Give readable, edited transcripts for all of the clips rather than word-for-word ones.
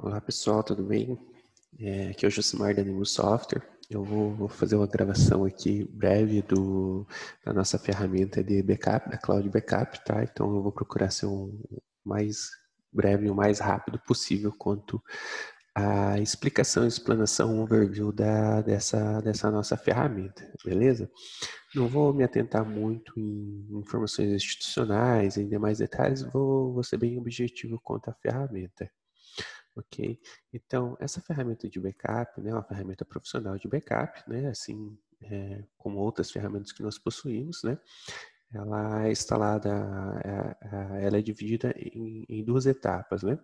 Olá pessoal, tudo bem? Aqui é o Josimar da Nimo Software. Eu vou fazer uma gravação aqui breve da nossa ferramenta de backup, da Cloud Backup, tá? Então eu vou procurar ser o mais breve e o mais rápido possível quanto à explicação e explanação, um overview dessa nossa ferramenta, beleza? Não vou me atentar muito em informações institucionais, em demais detalhes, vou ser bem objetivo quanto à ferramenta. Ok, então essa ferramenta de backup, né, é uma ferramenta profissional de backup, né, assim como outras ferramentas que nós possuímos, né, ela é instalada, ela é dividida em duas etapas, né,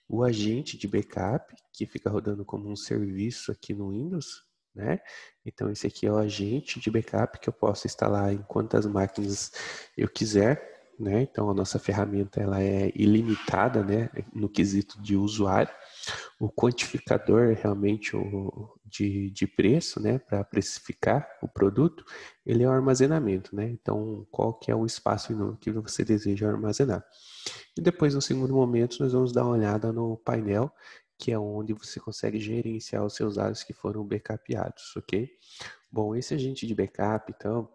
o agente de backup, que fica rodando como um serviço aqui no Windows, né, então esse aqui é o agente de backup que eu posso instalar em quantas máquinas eu quiser, né, então a nossa ferramenta ela é ilimitada, né, no quesito de usuário. O quantificador realmente de preço, né, para precificar o produto, ele é o armazenamento, né? Então, qual que é o espaço que você deseja armazenar? E depois, no segundo momento, nós vamos dar uma olhada no painel, que é onde você consegue gerenciar os seus dados que foram backupeados, ok? Bom, esse agente de backup, então,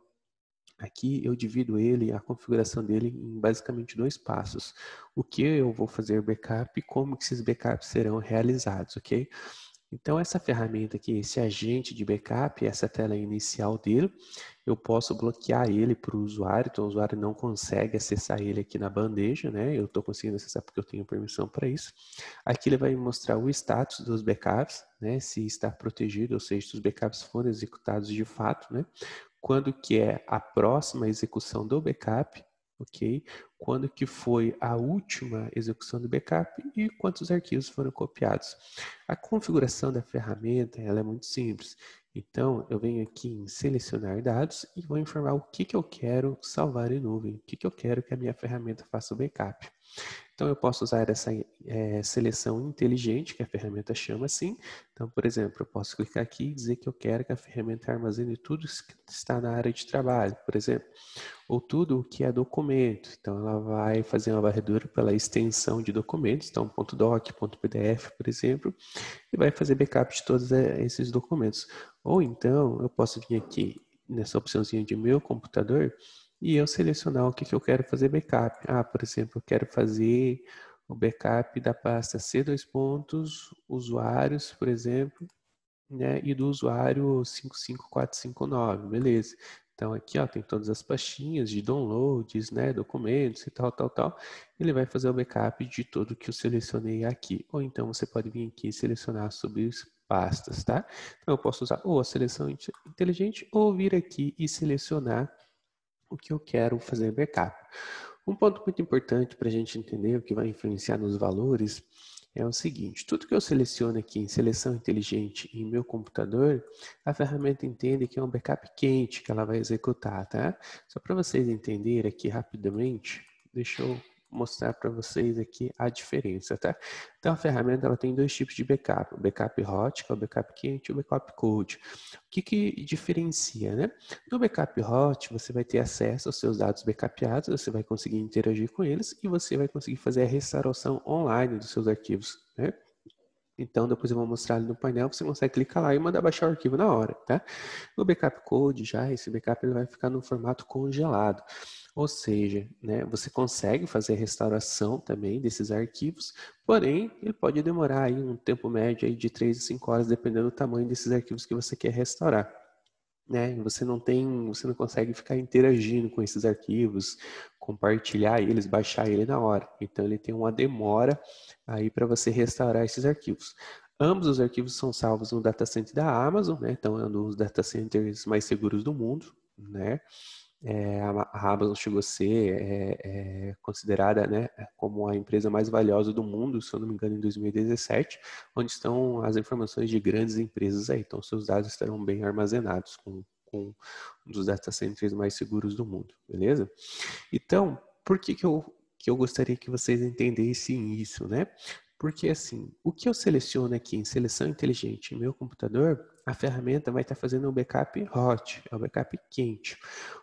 aqui eu divido ele, a configuração dele, em basicamente dois passos. O que eu vou fazer backup e como que esses backups serão realizados, ok? Então essa ferramenta aqui, esse agente de backup, essa tela inicial dele, eu posso bloquear ele para o usuário, então o usuário não consegue acessar ele aqui na bandeja, né? Eu estou conseguindo acessar porque eu tenho permissão para isso. Aqui ele vai me mostrar o status dos backups, né? Se está protegido, ou seja, se os backups foram executados de fato, né? Quando que é a próxima execução do backup, ok? Quando que foi a última execução do backup e quantos arquivos foram copiados. A configuração da ferramenta ela é muito simples. Então, eu venho aqui em selecionar dados e vou informar o que eu quero salvar em nuvem, o que eu quero que a minha ferramenta faça o backup. Então, eu posso usar essa seleção inteligente, que a ferramenta chama assim. Então, por exemplo, eu posso clicar aqui e dizer que eu quero que a ferramenta armazene tudo que está na área de trabalho, por exemplo, ou tudo o que é documento. Então, ela vai fazer uma varredura pela extensão de documentos, então, .doc, .pdf, por exemplo, e vai fazer backup de todos esses documentos. Ou então, eu posso vir aqui nessa opçãozinha de meu computador e eu selecionar o que eu quero fazer backup. Ah, por exemplo, eu quero fazer o backup da pasta C2 pontos, usuários, por exemplo, né, e do usuário 55459, beleza. Então aqui ó, tem todas as pastinhas de downloads, né, documentos e tal. Ele vai fazer o backup de tudo que eu selecionei aqui. Ou então você pode vir aqui e selecionar sobre as pastas, tá? Então eu posso usar ou a seleção inteligente ou vir aqui e selecionar o que eu quero fazer backup. Um ponto muito importante para a gente entender o que vai influenciar nos valores é o seguinte: tudo que eu seleciono aqui em seleção inteligente em meu computador, a ferramenta entende que é um backup quente que ela vai executar, tá? Só para vocês entenderem aqui rapidamente, deixa eu mostrar para vocês aqui a diferença, tá? Então a ferramenta ela tem dois tipos de backup: o backup hot, que é o backup quente, e o backup cold. O que diferencia, né? No backup hot, você vai ter acesso aos seus dados backupeados, você vai conseguir interagir com eles e você vai conseguir fazer a restauração online dos seus arquivos, né? Então, depois eu vou mostrar ali no painel, você consegue clicar lá e mandar baixar o arquivo na hora, tá? No backup code, já esse backup ele vai ficar no formato congelado. Ou seja, né, você consegue fazer a restauração também desses arquivos, porém, ele pode demorar aí um tempo médio aí de 3 a 5 horas, dependendo do tamanho desses arquivos que você quer restaurar. Né? Você não consegue ficar interagindo com esses arquivos, compartilhar eles, baixar ele na hora. Então ele tem uma demora aí para você restaurar esses arquivos. Ambos os arquivos são salvos no data center da Amazon, né? Então é um dos data centers mais seguros do mundo, né? A Amazon chegou a ser considerada, né, como a empresa mais valiosa do mundo, se eu não me engano, em 2017, onde estão as informações de grandes empresas aí. Então, seus dados estarão bem armazenados com um dos data centers mais seguros do mundo, beleza? Então, por que eu gostaria que vocês entendessem isso, né? Porque assim, o que eu seleciono aqui em seleção inteligente em meu computador, a ferramenta vai estar fazendo um backup hot, é o backup quente.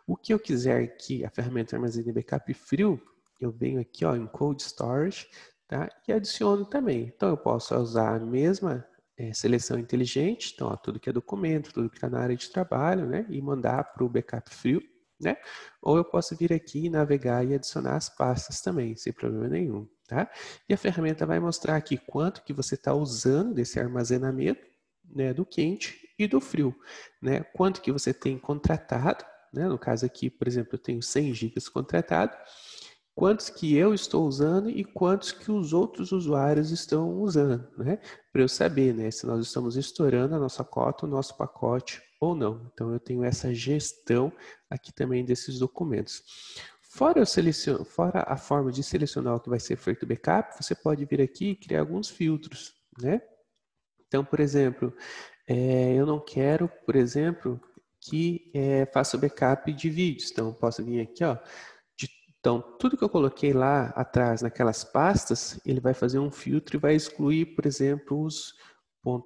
O que eu quiser que a ferramenta armazene backup frio, eu venho aqui ó, em Cold Storage, tá? E adiciono também. Então, eu posso usar a mesma seleção inteligente, então, ó, tudo que é documento, tudo que está na área de trabalho, né? E mandar para o backup frio, né? Ou eu posso vir aqui, navegar e adicionar as pastas também, sem problema nenhum, tá? E a ferramenta vai mostrar aqui quanto que você está usando desse armazenamento, né? Do quente e do frio, né? Quanto que você tem contratado, né? No caso aqui, por exemplo, eu tenho 100 GB contratado, quantos que eu estou usando e quantos que os outros usuários estão usando, né? Para eu saber, né, se nós estamos estourando a nossa cota, o nosso pacote ou não. Então eu tenho essa gestão aqui também desses documentos. Fora a forma de selecionar o que vai ser feito o backup, você pode vir aqui e criar alguns filtros, né? Então, por exemplo, eu não quero, por exemplo, que faça o backup de vídeos. Então, eu posso vir aqui, ó, então, tudo que eu coloquei lá atrás naquelas pastas, ele vai fazer um filtro e vai excluir, por exemplo, os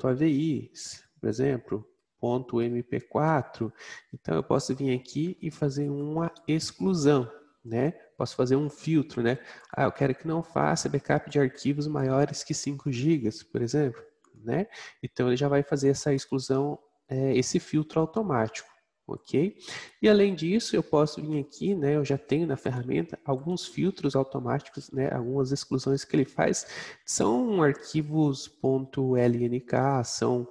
.avi, por exemplo, .mp4. Então, eu posso vir aqui e fazer uma exclusão, né? Posso fazer um filtro, né? Ah, eu quero que não faça backup de arquivos maiores que 5 GB, por exemplo, né? Então, ele já vai fazer essa exclusão, esse filtro automático. Ok? E além disso, eu posso vir aqui, né? Eu já tenho na ferramenta alguns filtros automáticos, né? Algumas exclusões que ele faz. São arquivos .lnk, são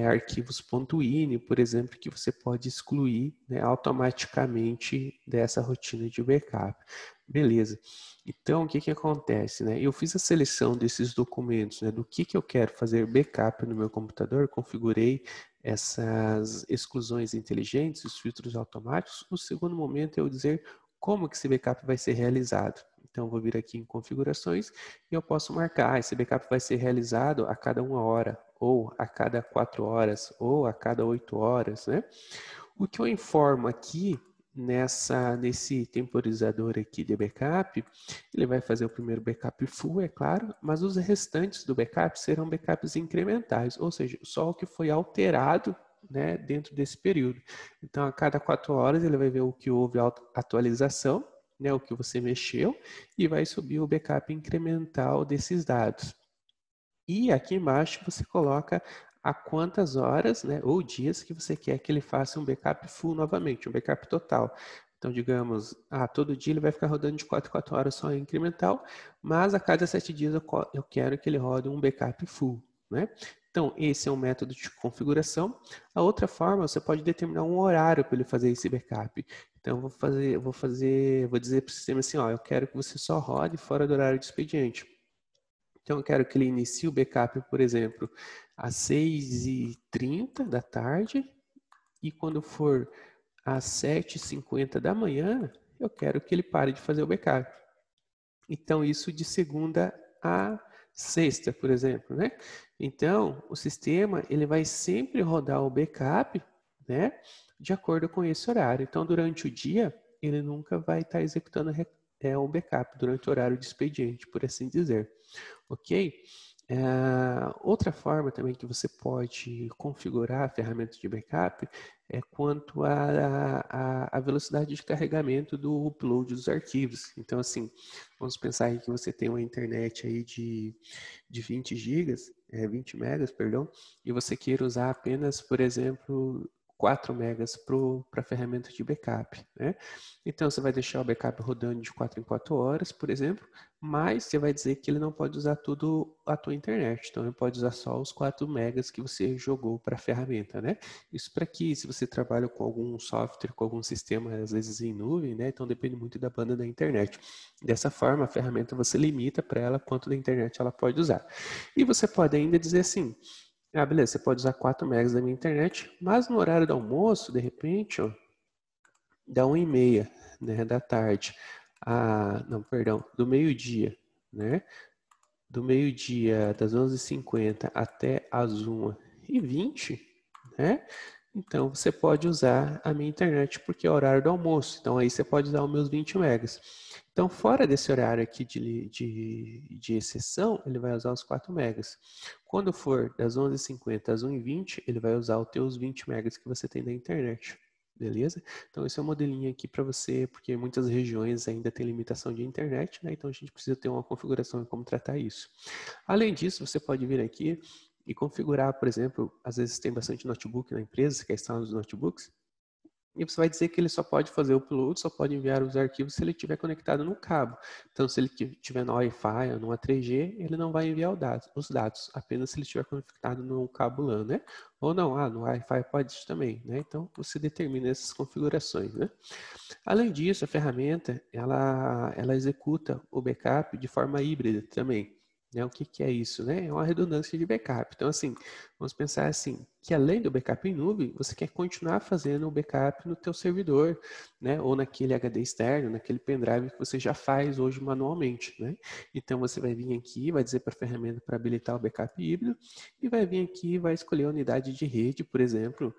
arquivos .ini, por exemplo, que você pode excluir, né, automaticamente dessa rotina de backup. Beleza. Então, o que que acontece, né? Eu fiz a seleção desses documentos, né, do que eu quero fazer backup no meu computador, configurei essas exclusões inteligentes, os filtros automáticos. O segundo momento é eu dizer como que esse backup vai ser realizado. Então, eu vou vir aqui em configurações e eu posso marcar, esse backup vai ser realizado a cada 1 hora, ou a cada 4 horas, ou a cada 8 horas, né? O que eu informo aqui nesse temporizador aqui de backup, ele vai fazer o primeiro backup full, é claro, mas os restantes do backup serão backups incrementais, ou seja, só o que foi alterado, né, dentro desse período. Então, a cada 4 horas ele vai ver o que houve atualização, né, o que você mexeu, e vai subir o backup incremental desses dados. E aqui embaixo você coloca a quantas horas, né, ou dias que você quer que ele faça um backup full novamente, um backup total. Então, digamos, todo dia ele vai ficar rodando de 4 em 4 horas só incremental, mas a cada 7 dias eu quero que ele rode um backup full, né? Então, esse é um método de configuração. A outra forma, você pode determinar um horário para ele fazer esse backup. Então, eu vou dizer para o sistema assim, ó, eu quero que você só rode fora do horário de expediente. Então, eu quero que ele inicie o backup, por exemplo, às 6h30 da tarde, e quando for às 7h50 da manhã, eu quero que ele pare de fazer o backup. Então, isso de segunda a sexta, por exemplo, né? Então, o sistema, ele vai sempre rodar o backup, né, de acordo com esse horário. Então, durante o dia, ele nunca vai estar executando o backup durante o horário de expediente, por assim dizer. Ok? Outra forma também que você pode configurar a ferramenta de backup é quanto à velocidade de carregamento do upload dos arquivos. Então, assim, vamos pensar aí que você tem uma internet aí de 20 gigas, 20 megas, perdão, e você queira usar apenas, por exemplo, 4 megas para a ferramenta de backup, né? Então, você vai deixar o backup rodando de 4 em 4 horas, por exemplo, mas você vai dizer que ele não pode usar tudo a tua internet. Então, ele pode usar só os 4 megas que você jogou para a ferramenta, né? Isso para que, se você trabalha com algum software, com algum sistema, às vezes em nuvem, né? Então, depende muito da banda da internet. Dessa forma, a ferramenta você limita para ela quanto da internet ela pode usar. E você pode ainda dizer assim, beleza, você pode usar 4 megas da minha internet, mas no horário do almoço, de repente, ó, da 1h30, né, da tarde, não, perdão, do meio-dia, né, do meio-dia, das 11h50 até as 1h20, né, então você pode usar a minha internet porque é o horário do almoço, então aí você pode usar os meus 20 megas. Então, fora desse horário aqui de exceção, ele vai usar os 4 megas. Quando for das 11h50 às 1h20, ele vai usar os teus 20 megas que você tem da internet. Beleza? Então, esse é um modelinho aqui para você, porque muitas regiões ainda tem limitação de internet, né? Então, a gente precisa ter uma configuração em como tratar isso. Além disso, você pode vir aqui e configurar, por exemplo, às vezes tem bastante notebook na empresa, você quer instalar os notebooks, e você vai dizer que ele só pode fazer o upload, só pode enviar os arquivos se ele estiver conectado no cabo. Então, se ele estiver no Wi-Fi ou numa 3G, ele não vai enviar os dados, apenas se ele estiver conectado no cabo LAN, né? Ou não, no Wi-Fi pode também, né? Então, você determina essas configurações, né? Além disso, a ferramenta, ela executa o backup de forma híbrida também. Né? O que é isso? Né? É uma redundância de backup. Então, assim, vamos pensar assim, que além do backup em nuvem, você quer continuar fazendo o backup no teu servidor, né? Ou naquele HD externo, naquele pendrive que você já faz hoje manualmente, né? Então, você vai vir aqui, vai dizer para a ferramenta para habilitar o backup híbrido e vai vir aqui e vai escolher a unidade de rede, por exemplo,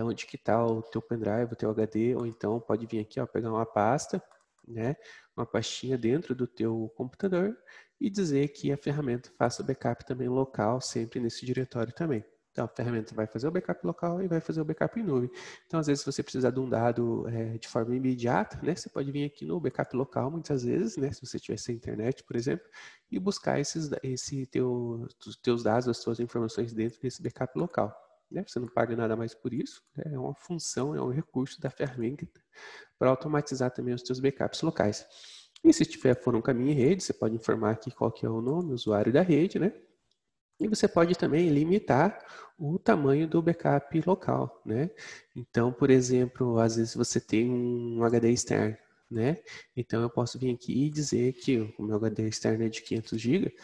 onde que está o teu pendrive, o teu HD, ou então pode vir aqui, ó, pegar uma pasta, né? Uma pastinha dentro do teu computador e dizer que a ferramenta faça o backup também local, sempre nesse diretório também. Então, a ferramenta vai fazer o backup local e vai fazer o backup em nuvem. Então, às vezes, se você precisar de um dado de forma imediata, né, você pode vir aqui no backup local, muitas vezes, né, se você tiver sem internet, por exemplo, e buscar os teus dados, as suas informações dentro desse backup local. Né? Você não paga nada mais por isso, né? É uma função, é um recurso da ferramenta para automatizar também os teus backups locais. E se for um caminho em rede, você pode informar aqui qual que é o nome, o usuário da rede, né? E você pode também limitar o tamanho do backup local, né? Então, por exemplo, às vezes você tem um HD externo, né? Então, eu posso vir aqui e dizer que o meu HD externo é de 500 GB,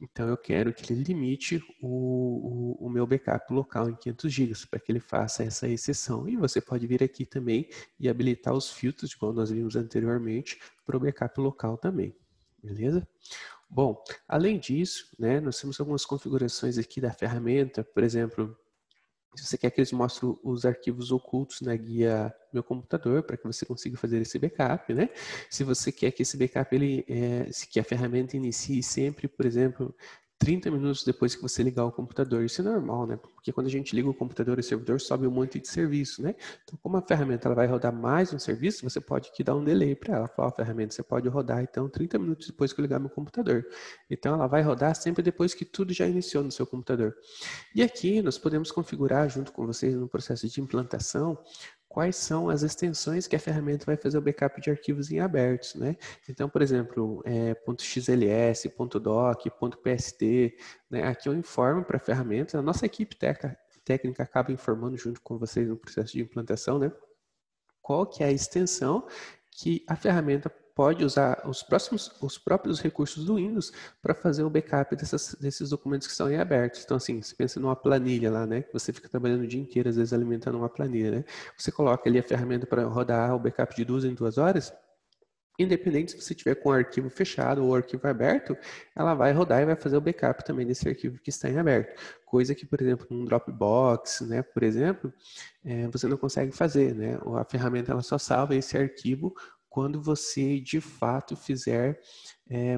então eu quero que ele limite o meu backup local em 500 GB, para que ele faça essa exceção. E você pode vir aqui também e habilitar os filtros, como nós vimos anteriormente, para o backup local também, beleza? Bom, além disso, né, nós temos algumas configurações aqui da ferramenta, por exemplo, se você quer que eles mostrem os arquivos ocultos na guia Meu Computador, para que você consiga fazer esse backup, né? Se você quer que esse backup, que a ferramenta inicie sempre, por exemplo, 30 minutos depois que você ligar o computador. Isso é normal, né? Porque quando a gente liga o computador e o servidor, sobe um monte de serviço, né? Então, como a ferramenta ela vai rodar mais um serviço, você pode aqui dar um delay para ela. Falar, ferramenta, você pode rodar, então, 30 minutos depois que eu ligar meu computador. Então, ela vai rodar sempre depois que tudo já iniciou no seu computador. E aqui nós podemos configurar junto com vocês no processo de implantação quais são as extensões que a ferramenta vai fazer o backup de arquivos em abertos, né? Então, por exemplo, .xls, .doc, .pst, né? Aqui eu informo para a ferramenta, a nossa equipe técnica acaba informando junto com vocês no processo de implantação, né? Qual que é a extensão que a ferramenta pode usar os próprios recursos do Windows para fazer o backup desses documentos que estão em abertos. Então, assim, você pensa numa planilha lá, né? Que você fica trabalhando o dia inteiro, às vezes, alimentando uma planilha, né? Você coloca ali a ferramenta para rodar o backup de 2 em 2 horas. Independente se você tiver com o arquivo fechado ou o arquivo aberto, ela vai rodar e vai fazer o backup também desse arquivo que está em aberto. Coisa que, por exemplo, no Dropbox, né, por exemplo, você não consegue fazer, né? A ferramenta ela só salva esse arquivo quando você de fato fizer,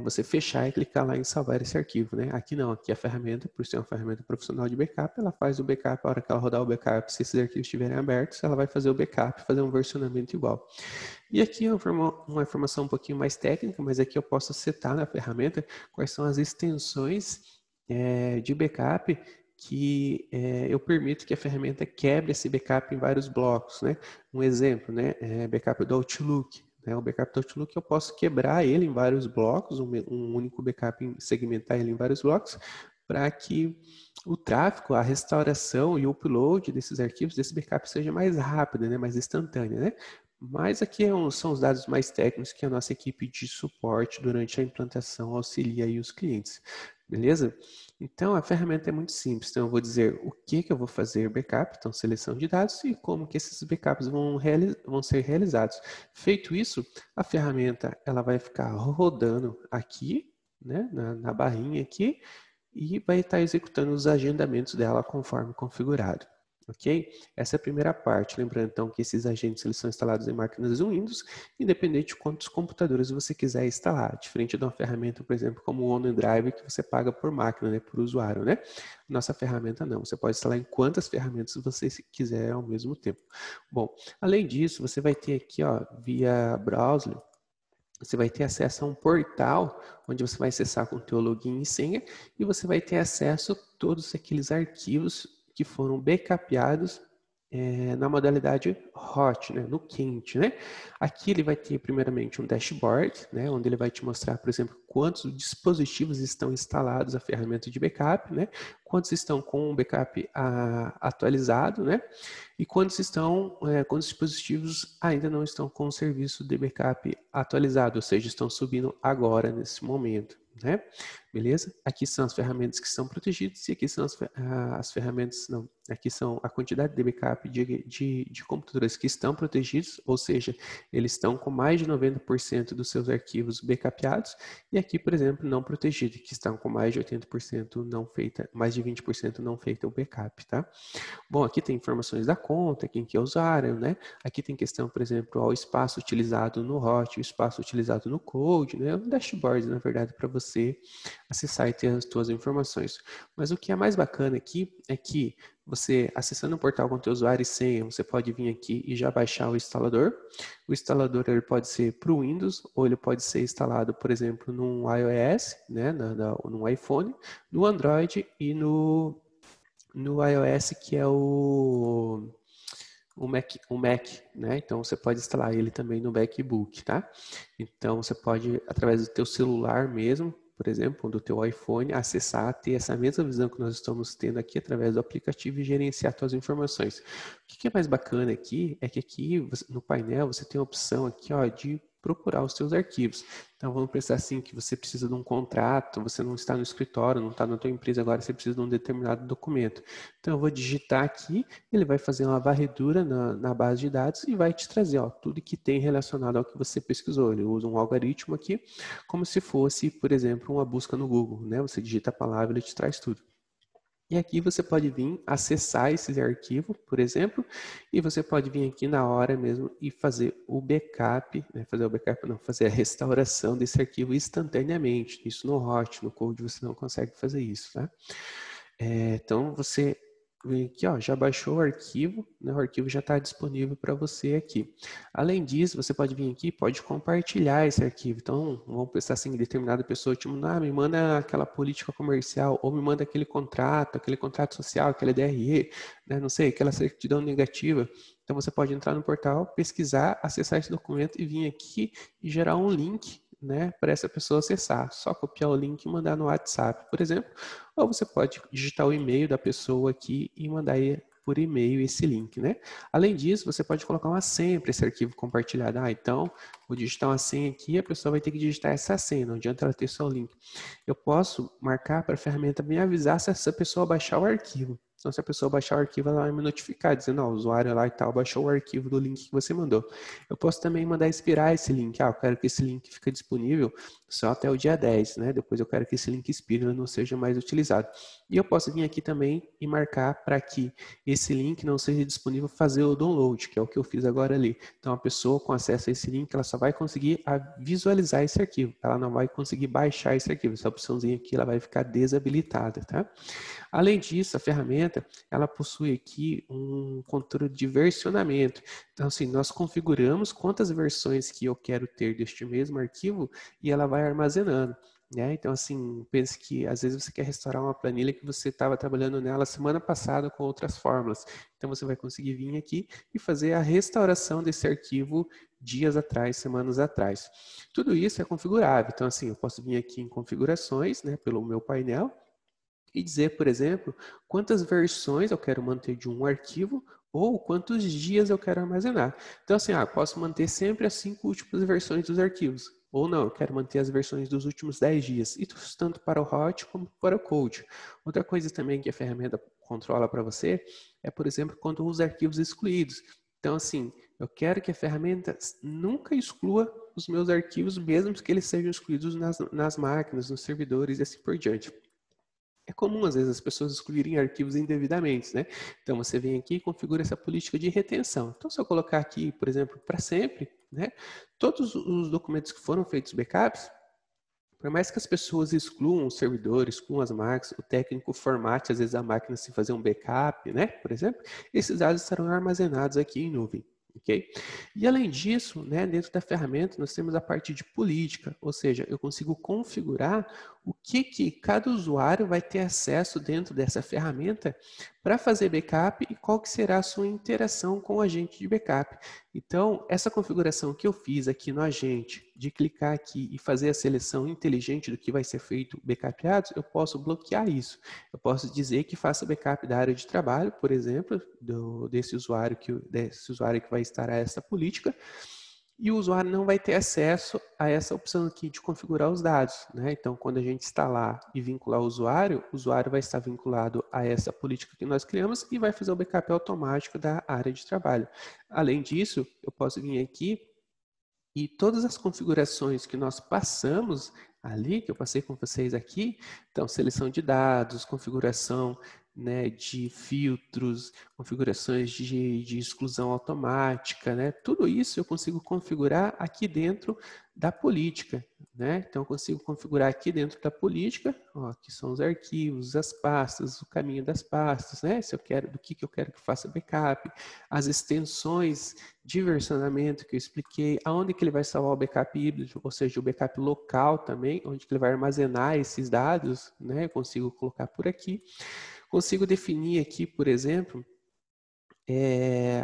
você fechar e clicar lá em salvar esse arquivo, né? Aqui não, aqui a ferramenta, por ser uma ferramenta profissional de backup, ela faz o backup, a hora que ela rodar o backup, se esses arquivos estiverem abertos, ela vai fazer o backup, fazer um versionamento igual. E aqui uma informação um pouquinho mais técnica, mas aqui eu posso setar na ferramenta quais são as extensões de backup que eu permito que a ferramenta quebre esse backup em vários blocos, né? Um exemplo, né? Backup do Outlook. Né? O backup do Outlook eu posso quebrar ele em vários blocos, um único backup, segmentar ele em vários blocos, para que o tráfego, a restauração e o upload desses arquivos, desse backup seja mais rápido, né? Mais instantâneo, né? Mas aqui são os dados mais técnicos que a nossa equipe de suporte durante a implantação auxilia aí os clientes, beleza? Então a ferramenta é muito simples, então eu vou dizer o que eu vou fazer backup, então seleção de dados e como que esses backups vão ser realizados. Feito isso, a ferramenta ela vai ficar rodando aqui, né, na barrinha aqui, e vai estar executando os agendamentos dela conforme configurado. Ok? Essa é a primeira parte. Lembrando, então, que esses agentes eles são instalados em máquinas Windows, independente de quantos computadores você quiser instalar. Diferente de uma ferramenta, por exemplo, como o OneDrive, que você paga por máquina, né, por usuário, né? Nossa ferramenta não. Você pode instalar em quantas ferramentas você quiser ao mesmo tempo. Bom, além disso, você vai ter aqui, ó, via browser, você vai ter acesso a um portal onde você vai acessar com o teu login e senha e você vai ter acesso a todos aqueles arquivos que foram backupados na modalidade hot, né, no quente, né? Aqui ele vai ter primeiramente um dashboard, né, onde ele vai te mostrar, por exemplo, quantos dispositivos estão instalados a ferramenta de backup, né? Quantos estão com o backup atualizado, né? E quantos dispositivos ainda não estão com o serviço de backup atualizado, ou seja, estão subindo agora nesse momento, né? Beleza? Aqui são as ferramentas que são protegidas e aqui são as ferramentas, não, aqui são a quantidade de backup de computadores que estão protegidos, ou seja, eles estão com mais de 90% dos seus arquivos backupados e aqui, por exemplo, não protegidos, que estão com mais de 80% não feita, mais de 20% não feita o backup, tá? Bom, aqui tem informações da conta, quem que é o usuário, né? Aqui tem questão, por exemplo, ao espaço utilizado no hot, o espaço utilizado no cold, né? Um dashboard, na verdade, para você acessar e ter as suas informações. Mas o que é mais bacana aqui é que você, acessando o portal com o teu usuário e senha, você pode vir aqui e já baixar o instalador. O instalador ele pode ser para o Windows ou ele pode ser instalado, por exemplo, num iOS, né? No iPhone, no Android e no iOS, que é o Mac, né? Então você pode instalar ele também no MacBook, tá? Então você pode, através do teu celular mesmo, por exemplo, do teu iPhone, acessar, ter essa mesma visão que nós estamos tendo aqui através do aplicativo e gerenciar suas informações. O que é mais bacana aqui é que aqui no painel você tem a opção aqui, ó, de procurar os seus arquivos. Então vamos pensar assim que você precisa de um contrato, você não está no escritório, não está na tua empresa agora, você precisa de um determinado documento. Então eu vou digitar aqui, ele vai fazer uma varredura na base de dados e vai te trazer, ó, tudo que tem relacionado ao que você pesquisou. Ele usa um algoritmo aqui, como se fosse, por exemplo, uma busca no Google, né? Você digita a palavra e ele te traz tudo. E aqui você pode vir acessar esse arquivo, por exemplo, e você pode vir aqui na hora mesmo e fazer o backup, né? Fazer o backup não, fazer a restauração desse arquivo instantaneamente. Isso no Hot, no Cold você não consegue fazer isso, tá? Então você vem aqui, ó, já baixou o arquivo, né? O arquivo já está disponível para você aqui. Além disso, você pode vir aqui, pode compartilhar esse arquivo. Então, vamos pensar assim, determinada pessoa te manda, me manda aquela política comercial, ou me manda aquele contrato social, aquele DRE, né? Não sei, aquela certidão negativa. Então, você pode entrar no portal, pesquisar, acessar esse documento e vir aqui e gerar um link, né, para essa pessoa acessar. Só copiar o link e mandar no WhatsApp, por exemplo, ou você pode digitar o e-mail da pessoa aqui e mandar por e-mail esse link, né? Além disso, você pode colocar uma senha para esse arquivo compartilhado. Então, vou digitar uma senha aqui e a pessoa vai ter que digitar essa senha, não adianta ela ter só o link. Eu posso marcar para a ferramenta me avisar se essa pessoa baixar o arquivo. Então, se a pessoa baixar o arquivo, ela vai me notificar, dizendo, ó, o usuário lá e tal baixou o arquivo do link que você mandou. Eu posso também mandar expirar esse link. Eu quero que esse link fique disponível só até o dia 10, né? Depois eu quero que esse link expire e não seja mais utilizado. E eu posso vir aqui também e marcar para que esse link não seja disponível fazer o download, que é o que eu fiz agora ali. Então, a pessoa com acesso a esse link, ela só vai conseguir visualizar esse arquivo. Ela não vai conseguir baixar esse arquivo. Essa opçãozinha aqui, ela vai ficar desabilitada, tá? Além disso, a ferramenta, ela possui aqui um controle de versionamento. Então, assim, nós configuramos quantas versões que eu quero ter deste mesmo arquivo e ela vai armazenando. Né? Então, assim, pense que às vezes você quer restaurar uma planilha que você estava trabalhando nela semana passada com outras fórmulas. Então, você vai conseguir vir aqui e fazer a restauração desse arquivo dias atrás, semanas atrás. Tudo isso é configurável. Então, assim, eu posso vir aqui em configurações, né, pelo meu painel, e dizer, por exemplo, quantas versões eu quero manter de um arquivo ou quantos dias eu quero armazenar. Então, assim, posso manter sempre as 5 últimas versões dos arquivos. Ou não, eu quero manter as versões dos últimos 10 dias. Isso tanto para o hot como para o cold. Outra coisa também que a ferramenta controla para você é, por exemplo, quando os arquivos excluídos. Então, assim, eu quero que a ferramenta nunca exclua os meus arquivos, mesmo que eles sejam excluídos nas máquinas, nos servidores e assim por diante. comum, às vezes, as pessoas excluírem arquivos indevidamente, né? Então, você vem aqui e configura essa política de retenção. Então, se eu colocar aqui, por exemplo, para sempre, né? Todos os documentos que foram feitos backups, por mais que as pessoas excluam os servidores, excluam as máquinas, o técnico formate, às vezes, a máquina sem fazer um backup, né? Por exemplo, esses dados estarão armazenados aqui em nuvem. Okay? E além disso, né, dentro da ferramenta, nós temos a parte de política, ou seja, eu consigo configurar o que cada usuário vai ter acesso dentro dessa ferramenta para fazer backup e qual que será a sua interação com o agente de backup. Então, essa configuração que eu fiz aqui no agente, de clicar aqui e fazer a seleção inteligente do que vai ser feito backupeados, eu posso bloquear isso. Eu posso dizer que faça backup da área de trabalho, por exemplo, desse usuário que vai estar a essa política, e o usuário não vai ter acesso a essa opção aqui de configurar os dados, né? Então, quando a gente instalar e vincular o usuário vai estar vinculado a essa política que nós criamos e vai fazer o backup automático da área de trabalho. Além disso, eu posso vir aqui e todas as configurações que nós passamos ali, que eu passei com vocês aqui, então, seleção de dados, configuração, né, de filtros, configurações de exclusão automática, né, tudo isso eu consigo configurar aqui dentro da política, né? Então, eu consigo configurar aqui dentro da política, ó, que são os arquivos, as pastas, o caminho das pastas, né? Se eu quero, do que eu quero que faça backup, as extensões de versionamento que eu expliquei, aonde que ele vai salvar o backup híbrido, ou seja, o backup local também, onde que ele vai armazenar esses dados, né? Eu consigo colocar por aqui. Consigo definir aqui, por exemplo,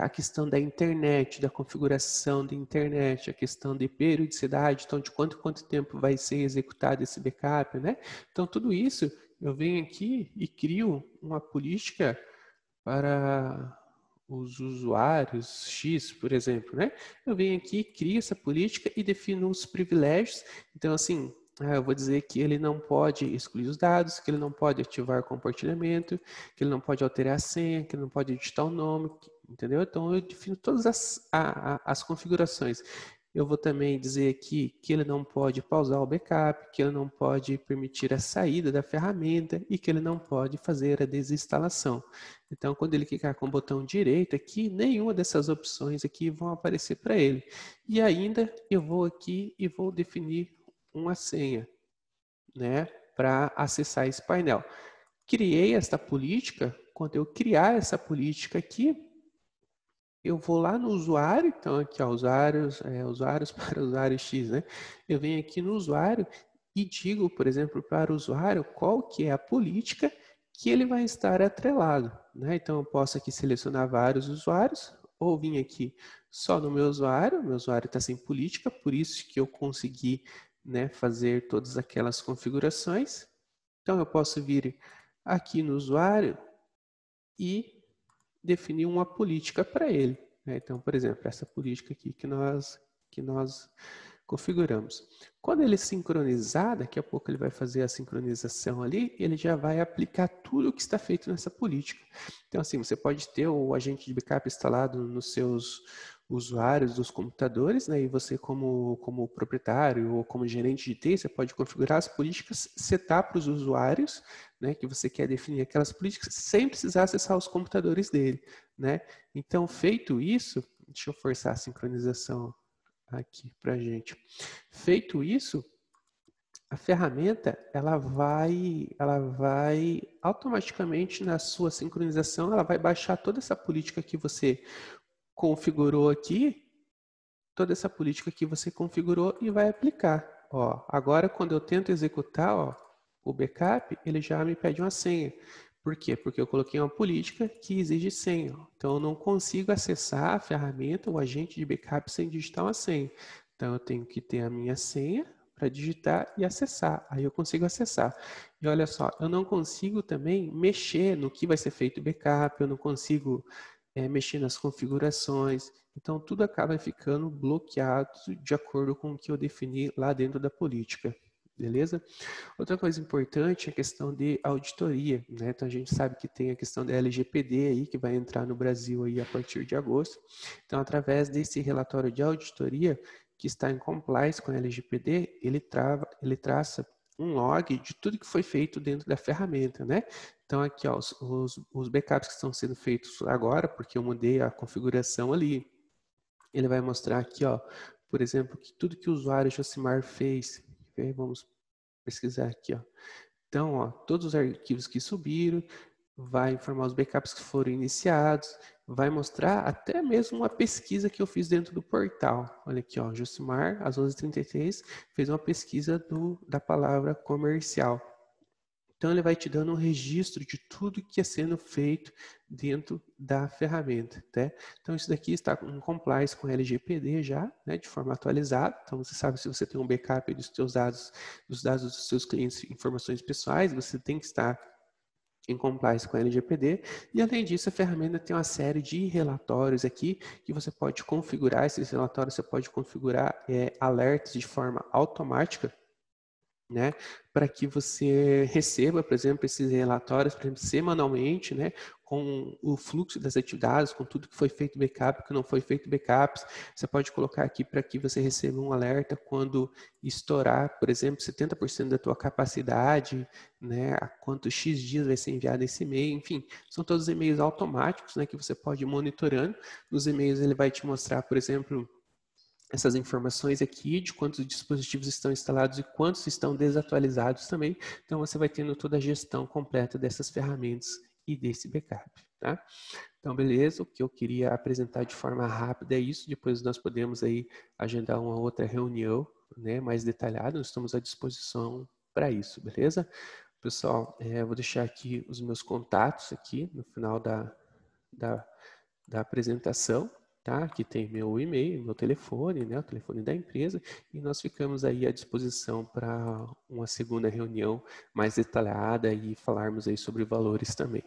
a questão da internet, da configuração da internet, a questão de periodicidade, então de quanto tempo vai ser executado esse backup, né? Então tudo isso eu venho aqui e crio uma política para os usuários X, por exemplo, né? Eu venho aqui, crio essa política e defino os privilégios. Então, assim, eu vou dizer que ele não pode excluir os dados, que ele não pode ativar compartilhamento, que ele não pode alterar a senha, que ele não pode editar o nome, entendeu? Então, eu defino todas as configurações. Eu vou também dizer aqui que ele não pode pausar o backup, que ele não pode permitir a saída da ferramenta e que ele não pode fazer a desinstalação. Então, quando ele clicar com o botão direito aqui, nenhuma dessas opções aqui vão aparecer para ele. E ainda eu vou aqui e vou definir uma senha, né, para acessar esse painel. Criei esta política. Quando eu criar essa política aqui, eu vou lá no usuário, então aqui, ó, usuários para usuário X, né? Eu venho aqui no usuário e digo, por exemplo, para o usuário qual que é a política que ele vai estar atrelado, né? Então eu posso aqui selecionar vários usuários, ou vim aqui só no meu usuário está sem política, por isso que eu consegui, né, fazer todas aquelas configurações. Então eu posso vir aqui no usuário e definir uma política para ele, né? Então, por exemplo, essa política aqui que nós configuramos. Quando ele sincronizar, daqui a pouco ele vai fazer a sincronização ali, ele já vai aplicar tudo o que está feito nessa política. Então, assim, você pode ter o agente de backup instalado nos seus usuários dos computadores, né? E você como proprietário ou como gerente de TI, você pode configurar as políticas, setar para os usuários, né, que você quer definir aquelas políticas sem precisar acessar os computadores dele, né? Então, feito isso, deixa eu forçar a sincronização aqui para a gente. Feito isso, a ferramenta ela vai automaticamente na sua sincronização, ela vai baixar toda essa política que você configurou aqui, toda essa política que você configurou e vai aplicar. Ó, agora, quando eu tento executar, ó, o backup, ele já me pede uma senha. Por quê? Porque eu coloquei uma política que exige senha. Então, eu não consigo acessar a ferramenta, o agente de backup, sem digitar uma senha. Então, eu tenho que ter a minha senha para digitar e acessar. Aí eu consigo acessar. E olha só, eu não consigo também mexer no que vai ser feito o backup, eu não consigo mexer nas configurações. Então, tudo acaba ficando bloqueado de acordo com o que eu defini lá dentro da política. Beleza? Outra coisa importante é a questão de auditoria, né? Então a gente sabe que tem a questão da LGPD aí que vai entrar no Brasil aí a partir de agosto. Então, através desse relatório de auditoria que está em compliance com a LGPD, ele traça um log de tudo que foi feito dentro da ferramenta, né? Então aqui, ó, os backups que estão sendo feitos agora, porque eu mudei a configuração ali, ele vai mostrar aqui, ó, por exemplo, que tudo que o usuário Josimar fez, vamos pesquisar aqui, ó. Então, ó, todos os arquivos que subiram, vai informar os backups que foram iniciados, vai mostrar até mesmo uma pesquisa que eu fiz dentro do portal. Olha aqui, ó, Josimar, às 11h33, fez uma pesquisa da palavra comercial. Então, ele vai te dando um registro de tudo que é sendo feito dentro da ferramenta, tá? Então, isso daqui está em compliance com LGPD já, né, de forma atualizada. Então, você sabe se você tem um backup dos seus dados, dos dados dos seus clientes, informações pessoais, você tem que estar em compliance com a LGPD, e além disso a ferramenta tem uma série de relatórios aqui que você pode configurar. Esses relatórios você pode configurar alertas de forma automática, né, para que você receba, por exemplo, esses relatórios, por exemplo, semanalmente, né, com o fluxo das atividades, com tudo que foi feito backup, que não foi feito backups. Você pode colocar aqui para que você receba um alerta quando estourar, por exemplo, 70% da tua capacidade, né, a quantos X dias vai ser enviado esse e-mail, enfim, são todos e-mails automáticos, né, que você pode ir monitorando. Nos e-mails ele vai te mostrar, por exemplo, essas informações aqui de quantos dispositivos estão instalados e quantos estão desatualizados também. Então, você vai tendo toda a gestão completa dessas ferramentas e desse backup, tá? Então, beleza, o que eu queria apresentar de forma rápida é isso. Depois nós podemos aí agendar uma outra reunião, né, mais detalhada. Nós estamos à disposição para isso, beleza? Pessoal, eu vou deixar aqui os meus contatos aqui no final da, da apresentação, tá? Aqui tem meu e-mail, meu telefone, né? O telefone da empresa, e nós ficamos aí à disposição para uma segunda reunião mais detalhada e falarmos aí sobre valores também.